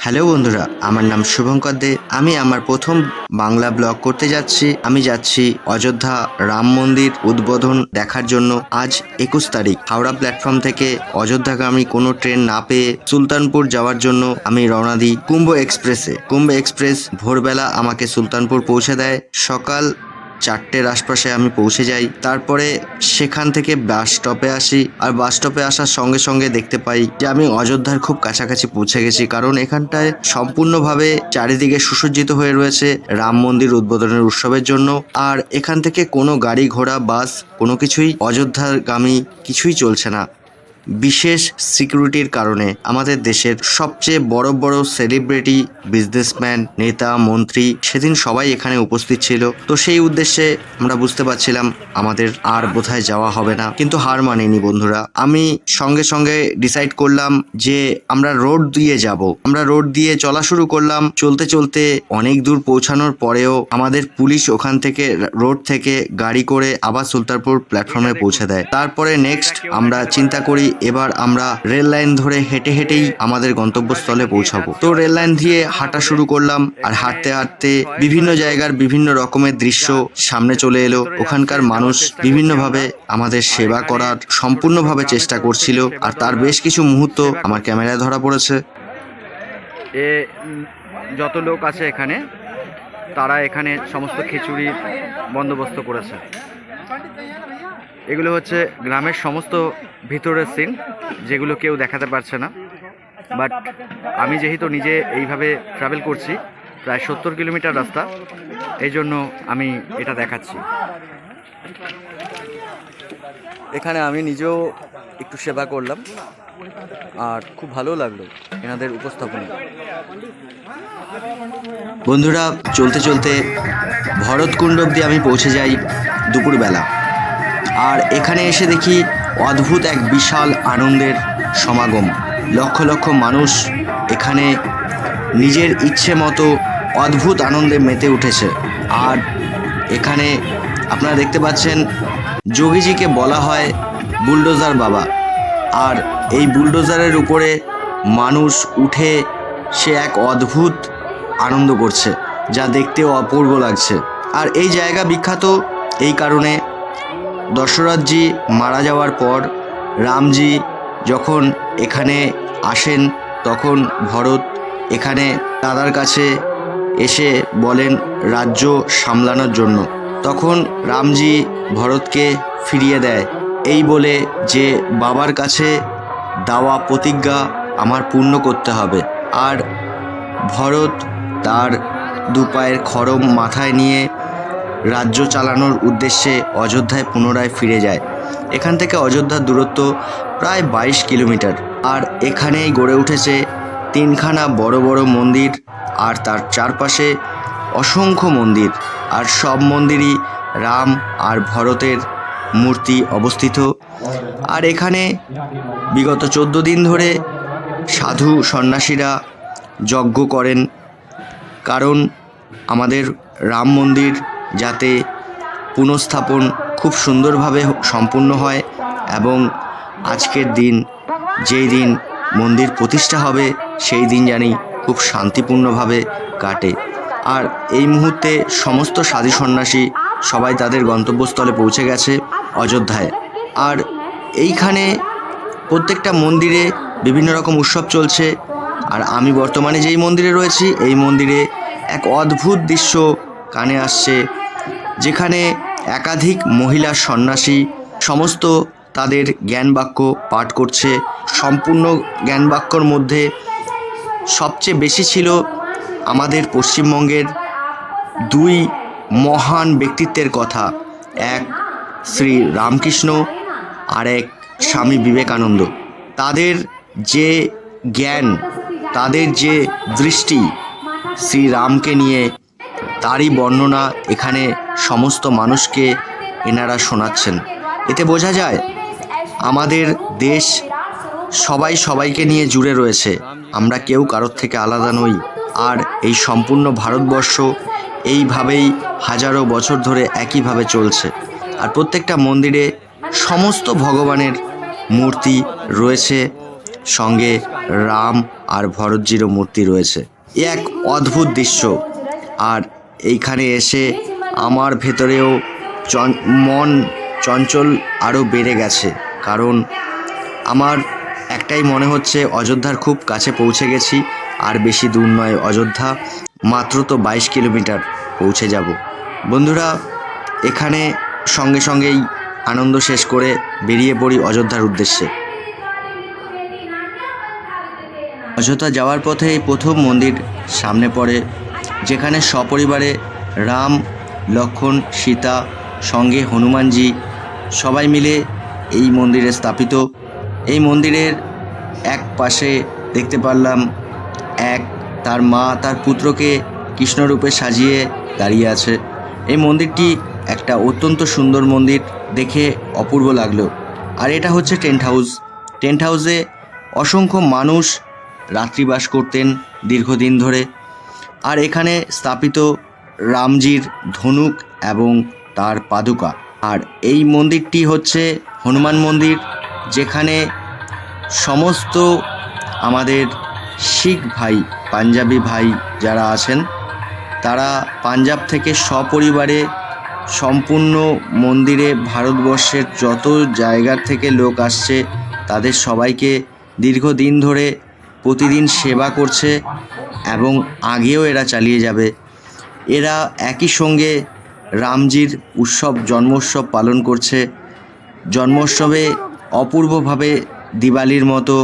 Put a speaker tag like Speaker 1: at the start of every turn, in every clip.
Speaker 1: Hello বন্ধুরা, আমার নাম শুভঙ্কর দে। আমি আমার প্রথম বাংলা ব্লগ করতে যাচ্ছি। আমি যাচ্ছি অযোধ্যা রাম মন্দির উদ্বোধন দেখার জন্য। আজ 21 তারিখ। হাওড়া প্ল্যাটফর্ম থেকে অযোধ্যাগামী কোনো ট্রেন না পেয়ে সুলতানপুর যাওয়ার জন্য আমি রওনা দিই কুম্ভ এক্সপ্রেসে। কুম্ভ এক্সপ্রেস ভোরবেলা আমাকে সুলতানপুর পৌঁছে দেয়। সকাল 4টের আশপাশে আমি পৌঁছে যাই। তারপরে সেখান থেকে বাস স্টপে আসি, আর বাস স্টপে আসার সঙ্গে সঙ্গে দেখতে পাই যে আমি অযোধ্যার খুব কাছাকাছি পৌঁছে গেছি, কারণ এখানটায় সম্পূর্ণভাবে চারিদিকে সুসজ্জিত হয়ে রয়েছে রাম মন্দির উদ্বোধনের উৎসবের জন্য। আর এখান থেকে কোনো গাড়ি ঘোড়া বাস কোনো কিছুই অযোধ্যাগামী কিছুই চলছে না। বিশেষ সিকিউরিটির কারণে আমাদের দেশের সবচেয়ে বড় বড় সেলিব্রিটি, বিজনেসম্যান, নেতা, মন্ত্রী সেদিন সবাই এখানে উপস্থিত ছিল। তো সেই উদ্দেশ্যে আমরা বুঝতে পারছিলাম আমাদের আর বোধহয় যাওয়া হবে না, কিন্তু হার মানিনি বন্ধুরা। আমি সঙ্গে সঙ্গে ডিসাইড করলাম যে আমরা রোড দিয়ে যাব। আমরা রোড দিয়ে চলা শুরু করলাম। চলতে চলতে অনেক দূর পৌঁছানোর পরেও আমাদের পুলিশ ওখান থেকে রোড থেকে গাড়ি করে আবার সুলতানপুর প্ল্যাটফর্মে পৌঁছে দেয়। তারপরে নেক্সট আমরা চিন্তা করি এবার আমরা রেল লাইন ধরে হেঁটে হেঁটেই আমাদের গন্তব্যস্থলে পৌঁছাবো। তো রেল লাইন দিয়ে হাঁটা শুরু করলাম, আর হাঁটতে হাঁটতে বিভিন্ন জায়গার বিভিন্ন রকমের দৃশ্য সামনে চলে এলো। ওখানকার মানুষ বিভিন্নভাবে আমাদের সেবা করার সম্পূর্ণভাবে চেষ্টা করছিল, আর তার বেশ কিছু মুহূর্ত আমার ক্যামেরায় ধরা পড়েছে।
Speaker 2: যত লোক আছে এখানে, তারা এখানে সমস্ত খিচুড়ির বন্দোবস্ত করেছে। এগুলো হচ্ছে গ্রামের সমস্ত ভিতরের সিন, যেগুলো কেউ দেখাতে পারছে না। বাট আমি যেহেতু নিজে এইভাবে ট্রাভেল করছি, প্রায় 70 কিলোমিটার রাস্তা, এই জন্য আমি এটা দেখাচ্ছি। এখানে আমি নিজেও একটু সেবা করলাম, আর খুব ভালো লাগলো এনাদের উপস্থাপনা।
Speaker 1: বন্ধুরা, চলতে চলতে ভরতকুণ্ড অবধি আমি পৌঁছে যাই দুপুরবেলা। আর এখানে এসে দেখি অদ্ভুত এক বিশাল আনন্দের সমাগম। লক্ষ লক্ষ মানুষ এখানে নিজের ইচ্ছে মতো অদ্ভুত আনন্দে মেতে উঠেছে। আর এখানে আপনারা দেখতে পাচ্ছেন যোগীজিকে বলা হয় বুলডোজার বাবা। আর এই বুলডোজারের উপরে মানুষ উঠে সে এক অদ্ভুত আনন্দ করছে, যা দেখতেও অপূর্ব লাগছে। আর এই জায়গা বিখ্যাত এই কারণে, দশরথজি মারা যাওয়ার পর রামজি যখন এখানে আসেন, তখন ভরত এখানে দাদার কাছে এসে বলেন রাজ্য সামলানোর জন্য। তখন রামজি ভরতকে ফিরিয়ে দেয়, এই বলে যে বাবার কাছে দেওয়া প্রতিজ্ঞা আমার পূর্ণ করতে হবে। আর ভরত তার দুপায়ের খড়ম মাথায় নিয়ে রাজ্য চালানোর উদ্দেশ্যে অযোধ্যায় পুনরায় ফিরে যায়। এখান থেকে অযোধ্যার দূরত্ব প্রায় 22 কিলোমিটার। আর এখানেই গড়ে উঠেছে 3খানা বড় বড় মন্দির, আর তার চারপাশে অসংখ্য মন্দির। আর সব মন্দিরই রাম আর ভরতের মূর্তি অবস্থিত। আর এখানে বিগত 14 দিন ধরে সাধু সন্ন্যাসীরা যজ্ঞ করেন, কারণ আমাদের রাম মন্দির যাতে পুনঃস্থাপন খুব সুন্দরভাবে সম্পূর্ণ হয়, এবং আজকের দিন, যেই দিন মন্দির প্রতিষ্ঠা হবে, সেই দিন জানি খুব শান্তিপূর্ণভাবে কাটে। আর এই মুহূর্তে সমস্ত সাধু সন্ন্যাসী সবাই তাদের গন্তব্যস্থলে পৌঁছে গেছে অযোধ্যায়। আর এইখানে প্রত্যেকটা মন্দিরে বিভিন্ন রকম উৎসব চলছে। আর আমি বর্তমানে যেই মন্দিরে রয়েছি, এই মন্দিরে এক অদ্ভুত দৃশ্য কানে আসছে, যেখানে একাধিক মহিলা সন্ন্যাসী সমস্ত তাদের জ্ঞানবাক্য পাঠ করছে। সম্পূর্ণ জ্ঞানবাক্যর মধ্যে সবচেয়ে বেশি ছিল আমাদের পশ্চিমবঙ্গের 2 মহান ব্যক্তিত্বের কথা, এক শ্রী রামকৃষ্ণ আর এক স্বামী বিবেকানন্দ। তাদের যে জ্ঞান, তাদের যে দৃষ্টি শ্রীরামকে নিয়ে, তারই বর্ণনা এখানে সমস্ত মানুষকে এনারা শোনাচ্ছেন। এতে বোঝা যায় আমাদের দেশ সবাই সবাইকে নিয়ে জুড়ে রয়েছে, আমরা কেউ কারোর থেকে আলাদা নই। আর এই সম্পূর্ণ ভারতবর্ষ এইভাবেই হাজারো বছর ধরে একইভাবে চলছে। আর প্রত্যেকটা মন্দিরে সমস্ত ভগবানের মূর্তি রয়েছে, সঙ্গে রাম আর ভরতজিরও মূর্তি রয়েছে। এ এক অদ্ভুত দৃশ্য। আর এইখানে এসে আমার ভেতরেও মন চঞ্চল আরও বেড়ে গেছে, কারণ আমার একটাই মনে হচ্ছে অযোধ্যার খুব কাছে পৌঁছে গেছি। আর বেশি দূর নয় অযোধ্যা, মাত্র তো 22 কিলোমিটার পৌঁছে যাব। বন্ধুরা, এখানে সঙ্গে সঙ্গেই আনন্দ শেষ করে বেরিয়ে পড়ি অযোধ্যার উদ্দেশ্যে। অযোধ্যা যাওয়ার পথে এই প্রথম মন্দির সামনে পড়ে, যেখানে সপরিবারে রাম, লক্ষ্মণ, সীতা, সঙ্গে হনুমানজি সবাই মিলে এই মন্দিরে স্থাপিত। এই মন্দিরের এক পাশে দেখতে পারলাম তার মা তার পুত্রকে কৃষ্ণরূপে সাজিয়ে দাঁড়িয়ে আছে। এই মন্দিরটি একটা অত্যন্ত সুন্দর মন্দির, দেখে অপূর্ব লাগলো। আর এটা হচ্ছে টেন্ট হাউস। টেন্ট হাউসে অসংখ্য মানুষ রাত্রিবাস করতেন দীর্ঘদিন ধরে। আর এখানে স্থাপিত রামজির ধনুক এবং তার পাদুকা। আর এই মন্দিরটি হচ্ছে হনুমান মন্দির, যেখানে সমস্ত আমাদের শিখ ভাই, পাঞ্জাবি ভাই যারা আছেন, তারা পাঞ্জাব থেকে সপরিবারে সম্পূর্ণ মন্দিরে ভারতবর্ষের যত জায়গার থেকে লোক আসছে তাদের সবাইকে দীর্ঘদিন ধরে প্রতিদিন সেবা করছে এবং আগেও এরা চালিয়ে যাবে। এরা একই সঙ্গে রামজির উৎসব, জন্মোৎসব পালন করছে। জন্মোৎসবে অপূর্বভাবে দিওয়ালির মতো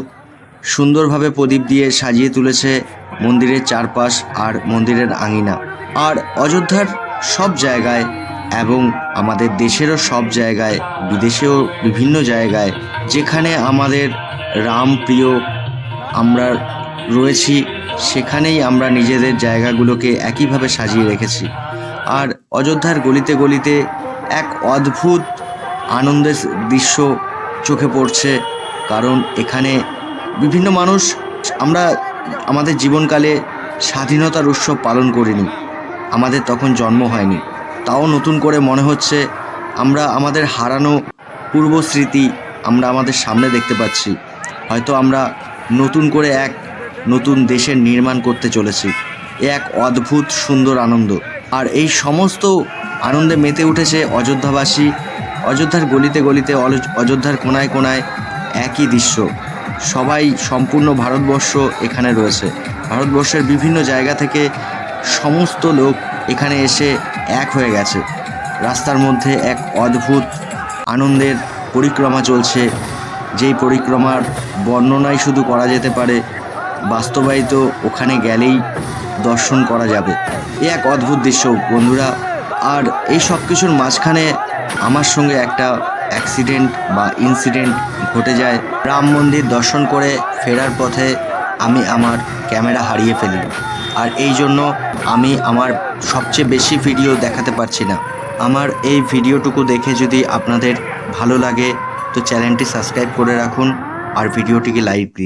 Speaker 1: সুন্দরভাবে প্রদীপ দিয়ে সাজিয়ে তুলেছে মন্দিরের চারপাশ আর মন্দিরের আঙিনা। আর অযোধ্যার সব জায়গায় এবং আমাদের দেশেরও সব জায়গায়, বিদেশেও বিভিন্ন জায়গায় যেখানে আমাদের রাম প্রিয় আমরা রয়েছি, সেখানেই আমরা নিজেদের জায়গাগুলোকে একইভাবে সাজিয়ে রেখেছি। আর অযোধ্যার গলিতে গলিতে এক অদ্ভুত আনন্দের দৃশ্য চোখে পড়ছে, কারণ এখানে বিভিন্ন মানুষ, আমরা আমাদের জীবনকালে স্বাধীনতার উৎসব পালন করিনি, আমাদের তখন জন্ম হয়নি, তাও নতুন করে মনে হচ্ছে আমরা আমাদের হারানো পূর্ব স্মৃতি আমরা আমাদের সামনে দেখতে পাচ্ছি। হয়তো আমরা নতুন করে এক নতুন দেশের নির্মাণ করতে চলেছি। এ এক অদ্ভুত সুন্দর আনন্দ। আর এই সমস্ত আনন্দে মেতে উঠেছে অযোধ্যাবাসী। অযোধ্যার গলিতে গলিতে, অযোধ্যার কোনায় কোনায় একই দৃশ্য। সবাই, সম্পূর্ণ ভারতবর্ষ এখানে রয়েছে। ভারতবর্ষের বিভিন্ন জায়গা থেকে সমস্ত লোক এখানে এসে এক হয়ে গেছে। রাস্তার মধ্যে এক অদ্ভুত আনন্দের পরিক্রমা চলছে, যেই পরিক্রমার বর্ণনাই শুধু করা যেতে পারে, বাস্তবায়িত ওখানে গেলেই দর্শন করা যাবে। এ এক অদ্ভুত দৃশ্য বন্ধুরা। আর এই সব কিছুর মাঝখানে আমার সঙ্গে একটা অ্যাক্সিডেন্ট বা ইনসিডেন্ট ঘটে যায়। রাম মন্দির দর্শন করে ফেরার পথে আমি আমার ক্যামেরা হারিয়ে ফেলি। আর এই জন্য আমি আমার সবচেয়ে বেশি ভিডিও দেখাতে পারছি না। আমার এই ভিডিওটুকু দেখে যদি আপনাদের ভালো লাগে তো চ্যানেলটি সাবস্ক্রাইব করে রাখুন আর ভিডিওটিকে লাইক দিন।